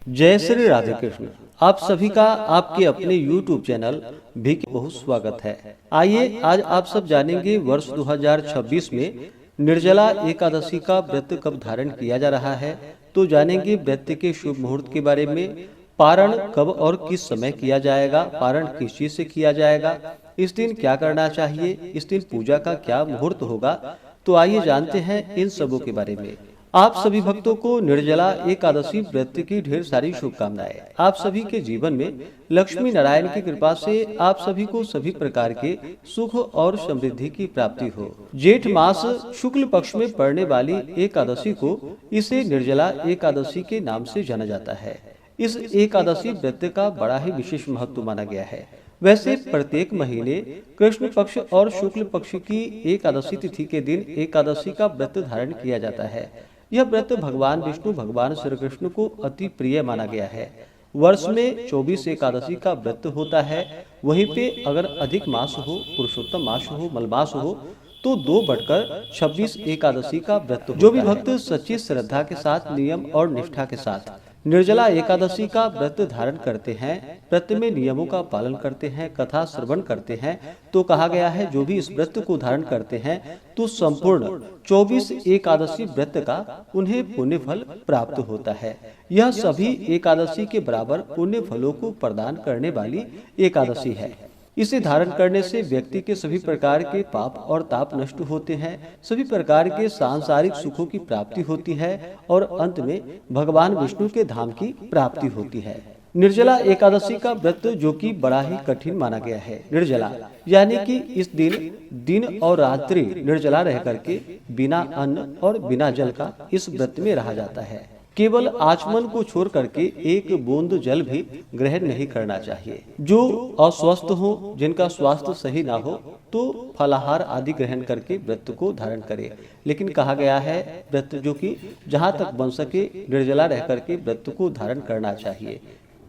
जय श्री राधे कृष्ण। आप सभी का आपके अपने YouTube चैनल भी के बहुत स्वागत है। आइए आज आप सब जानेंगे वर्ष 2026 में निर्जला एकादशी का व्रत कब धारण किया जा रहा है। तो जानेंगे व्रत के शुभ मुहूर्त के बारे में, पारण कब और किस समय किया जाएगा, पारण किस चीज से किया जाएगा, इस दिन क्या करना चाहिए, इस दिन पूजा का क्या मुहूर्त होगा। तो आइए जानते हैं इन सबों के बारे में। आप सभी भक्तों को निर्जला एकादशी व्रत की ढेर सारी शुभकामनाएं। आप सभी के जीवन में लक्ष्मी नारायण की कृपा से आप सभी को सभी प्रकार के सुख और समृद्धि की प्राप्ति हो। जेठ मास शुक्ल पक्ष में पड़ने वाली एकादशी को इसे निर्जला एकादशी के नाम से जाना जाता है। इस एकादशी व्रत का बड़ा ही विशेष महत्व माना गया है। वैसे प्रत्येक महीने कृष्ण पक्ष और शुक्ल पक्ष की एकादशी तिथि के दिन एकादशी का व्रत धारण किया जाता है। यह व्रत भगवान विष्णु भगवान श्री कृष्ण को अति प्रिय माना गया है। वर्ष में 24 एकादशी का व्रत होता है। वहीं पे अगर अधिक मास हो, पुरुषोत्तम मास हो, मलमास हो तो 2 बढ़कर 26 एकादशी का व्रत जो भी भक्त सच्ची श्रद्धा के साथ, नियम और निष्ठा के साथ निर्जला एकादशी का व्रत धारण करते हैं, व्रत में नियमों का पालन करते हैं, कथा श्रवण करते हैं, तो कहा गया है जो भी इस व्रत को धारण करते हैं तो संपूर्ण 24 एकादशी व्रत का उन्हें पुण्य फल प्राप्त होता है। यह सभी एकादशी के बराबर पुण्य फलों को प्रदान करने वाली एकादशी है। इसे धारण करने से व्यक्ति के सभी प्रकार के पाप और ताप नष्ट होते हैं, सभी प्रकार के सांसारिक सुखों की प्राप्ति होती है और अंत में भगवान विष्णु के धाम की प्राप्ति होती है। निर्जला एकादशी का व्रत जो कि बड़ा ही कठिन माना गया है। निर्जला यानी कि इस दिन दिन और रात्रि निर्जला रह करके बिना अन्न और बिना जल का इस व्रत में रहा जाता है। केवल आचमन को छोड़ करके एक बूंद जल भी ग्रहण नहीं करना चाहिए। जो अस्वस्थ हो, जिनका स्वास्थ्य सही ना हो तो फलाहार आदि ग्रहण करके व्रत को धारण करे। लेकिन कहा गया है व्रत जो कि जहाँ तक बन सके निर्जला रह करके व्रत को धारण करना चाहिए।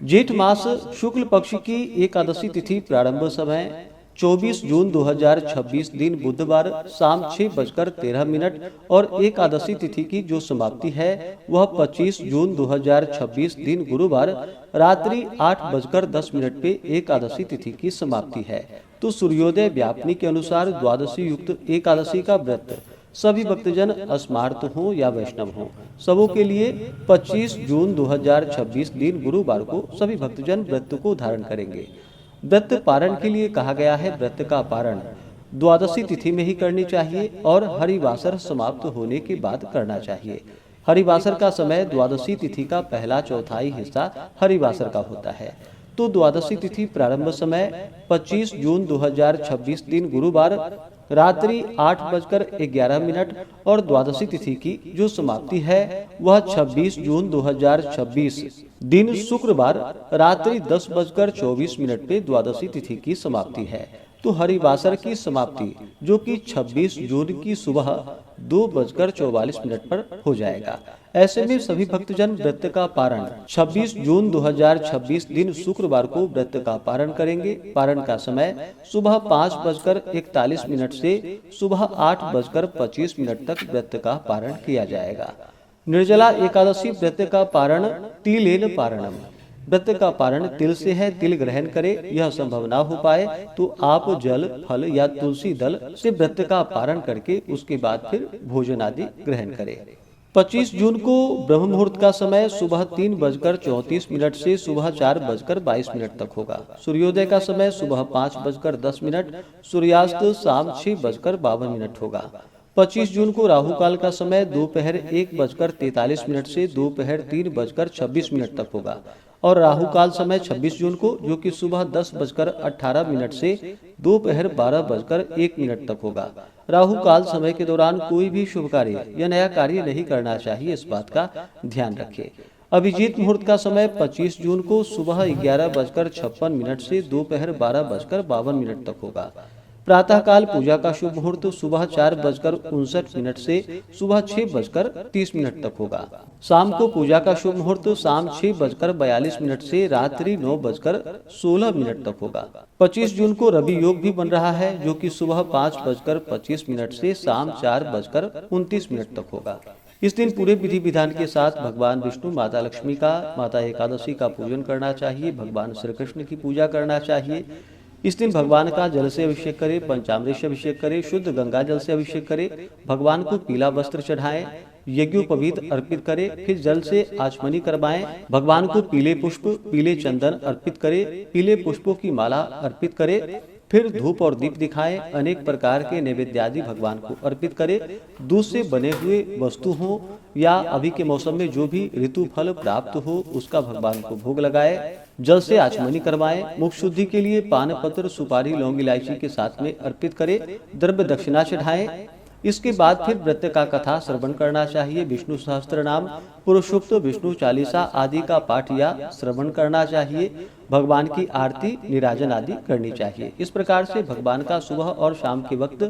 जेठ मास शुक्ल पक्ष की एकादशी तिथि प्रारंभ समय 24 जून 2026 दिन बुधवार शाम 6:13 और एकादशी तिथि की जो समाप्ति है वह 25 जून 2026 दिन गुरुवार रात्रि 8:10 पे एकादशी तिथि की समाप्ति है। तो सूर्योदय व्यापनी के अनुसार द्वादशी युक्त एकादशी का व्रत सभी भक्तजन अस्मार्त हो या वैष्णव हो, सबों के लिए 25 जून 2026 दिन गुरुवार को सभी भक्तजन व्रत को धारण करेंगे। व्रत पारण के लिए कहा गया है व्रत का पारण द्वादशी तिथि में ही करनी चाहिए और हरिवासर समाप्त होने के बाद करना चाहिए। हरिवासर का समय द्वादशी तिथि का पहला चौथाई हिस्सा हरिवासर का होता है। तो द्वादशी तिथि प्रारंभ समय 25 जून 2026 दिन गुरुवार रात्रि 8:11 और द्वादशी तिथि की जो समाप्ति है वह 26 जून 2026 दिन शुक्रवार रात्रि 10:24 पे द्वादशी तिथि की समाप्ति है। तो हरिवासर की समाप्ति जो कि 26 जून की सुबह 2:44 पर हो जाएगा। ऐसे में सभी भक्तजन व्रत का पारण 26 जून 2026 दिन शुक्रवार को व्रत का पारण करेंगे। पारण का समय सुबह 5:41 से सुबह 8:25 तक व्रत का पारण किया जाएगा। निर्जला एकादशी व्रत का पारण तिलेन पारणम। व्रत का पारण तिल से है, तिल ग्रहण करे। यह संभव ना हो पाए तो आप जल, फल या तुलसी दल से व्रत का पारण करके उसके बाद फिर भोजन आदि ग्रहण करें। 25 जून को ब्रह्म मुहूर्त का समय सुबह 3:34 से सुबह 4:22 तक होगा। सूर्योदय का समय सुबह 5:10, सूर्यास्त शाम 6:52 होगा। 25 जून को राहु काल का समय दोपहर 1:43 से दोपहर 3:26 तक होगा और राहु काल समय 26 जून को जो कि सुबह 10:18 से दोपहर 12:01 तक होगा। राहु काल समय के दौरान कोई भी शुभ कार्य या नया कार्य नहीं करना चाहिए, इस बात का ध्यान रखें। अभिजीत मुहूर्त का समय 25 जून को सुबह 11:56 से दोपहर 12:52 तक होगा। प्रातः काल पूजा का शुभ मुहूर्त सुबह 4:59 से सुबह 6:30 तक होगा। शाम को पूजा का शुभ मुहूर्त शाम 6:42 से रात्रि 9:16 तक होगा। 25 जून को रवि योग भी बन रहा है जो कि सुबह 5:25 से शाम 4:29 तक होगा। इस दिन पूरे विधि विधान के साथ भगवान विष्णु, माता लक्ष्मी का, माता एकादशी का पूजन करना चाहिए। भगवान श्री कृष्ण की पूजा करना चाहिए। इस दिन भगवान का जल से अभिषेक करें, पंचामृत से अभिषेक करें, शुद्ध गंगा जल से अभिषेक करें, भगवान को पीला वस्त्र चढ़ाएं, यज्ञोपवीत अर्पित करें, फिर जल से आचमनी करवाएं, भगवान को पीले पुष्प, पीले चंदन अर्पित करें, पीले पुष्पों की माला अर्पित करें, फिर धूप और दीप दिखाएं, अनेक प्रकार के नैवेद्य आदि भगवान को अर्पित करें। दूध से बने हुए वस्तु हो या अभी के मौसम में जो भी ऋतु फल प्राप्त हो उसका भगवान को भोग लगाए। जल से आचमनी करवाएं। मुख शुद्धि के लिए पान पत्र, सुपारी, लौंग, इलायची के साथ में अर्पित करें, द्रव्य दक्षिणा चढ़ाएं। इसके बाद फिर व्रत का कथा श्रवण करना चाहिए। विष्णु सहस्त्र नाम, पुरुषोक्त, विष्णु चालीसा आदि का पाठ या श्रवण करना चाहिए। भगवान की आरती, निराजन आदि करनी चाहिए। इस प्रकार से भगवान का सुबह और शाम के वक्त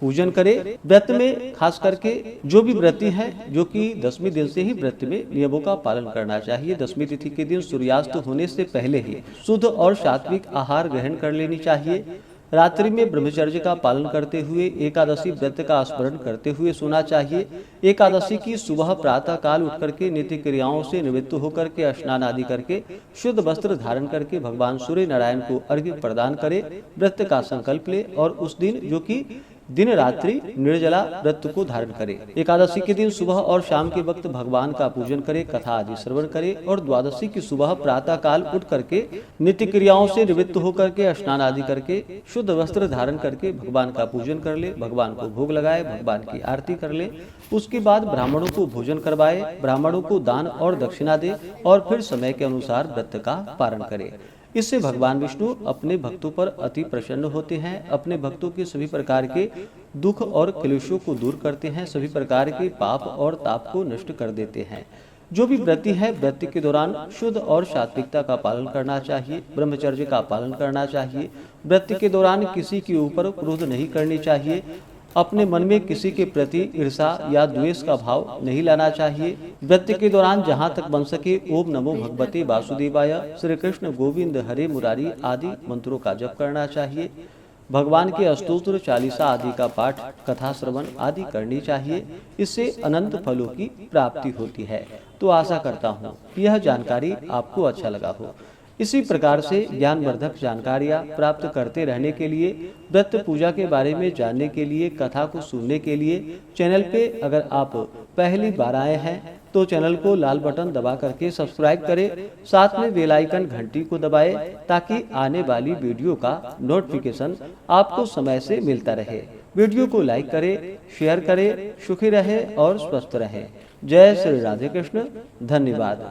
पूजन करें। व्रत में खास करके जो भी व्रती है, जो कि 10वें दिन से ही व्रत में नियमों का पालन करना चाहिए। 10वीं तिथि के दिन सूर्यास्त होने से पहले ही शुद्ध और सात्विक आहार ग्रहण कर लेनी चाहिए। रात्रि में ब्रह्मचर्य का पालन करते हुए एकादशी व्रत का स्मरण करते हुए सोना चाहिए। एकादशी की सुबह प्रातः काल उठ करके नित्य क्रियाओं से निवृत्त होकर के स्नान आदि करके शुद्ध वस्त्र धारण करके भगवान सूर्य नारायण को अर्घ्य प्रदान करे, व्रत का संकल्प ले और उस दिन जो कि दिन रात्रि निर्जला व्रत को धारण करे। एकादशी के दिन सुबह और शाम के वक्त भगवान का पूजन करे, कथा आदि श्रवण करे और द्वादशी की सुबह प्रातः काल उठ करके नित्य क्रियाओं से निवृत्त होकर के स्नान आदि करके शुद्ध वस्त्र धारण करके भगवान का पूजन कर ले, भगवान को भोग लगाए, भगवान की आरती कर ले। उसके बाद ब्राह्मणों को भोजन करवाए, ब्राह्मणों को दान और दक्षिणा दे और फिर समय के अनुसार व्रत का पारण करे। इससे भगवान विष्णु अपने भक्तों पर अति प्रसन्न होते हैं, अपने भक्तों के सभी प्रकार के दुख और क्लेशों को दूर करते हैं, सभी प्रकार के पाप और ताप को नष्ट कर देते हैं। जो भी व्रती है, व्रत के दौरान शुद्ध और सात्विकता का पालन करना चाहिए, ब्रह्मचर्य का पालन करना चाहिए। व्रत के दौरान किसी के ऊपर क्रोध नहीं करनी चाहिए, अपने मन में किसी के प्रति ईर्षा या द्वेष का भाव नहीं लाना चाहिए। व्रत के दौरान जहाँ तक बन सके ओम नमो भगवते वासुदेवाय, श्री कृष्ण गोविंद हरे मुरारी आदि मंत्रों का जप करना चाहिए। भगवान के स्तोत्र, चालीसा आदि का पाठ, कथा श्रवण आदि करनी चाहिए। इससे अनंत फलों की प्राप्ति होती है। तो आशा करता हूँ यह जानकारी आपको अच्छा लगा हो। इसी प्रकार से ज्ञानवर्धक जानकारियाँ प्राप्त करते रहने के लिए, व्रत पूजा के बारे में जानने के लिए, कथा को सुनने के लिए चैनल पे अगर आप पहली बार आए हैं तो चैनल को लाल बटन दबा करके सब्सक्राइब करें, साथ में बेल आइकन घंटी को दबाएं ताकि आने वाली वीडियो का नोटिफिकेशन आपको समय से मिलता रहे। वीडियो को लाइक करें, शेयर करें, सुखी रहे और स्वस्थ रहे। जय श्री राधे कृष्ण। धन्यवाद।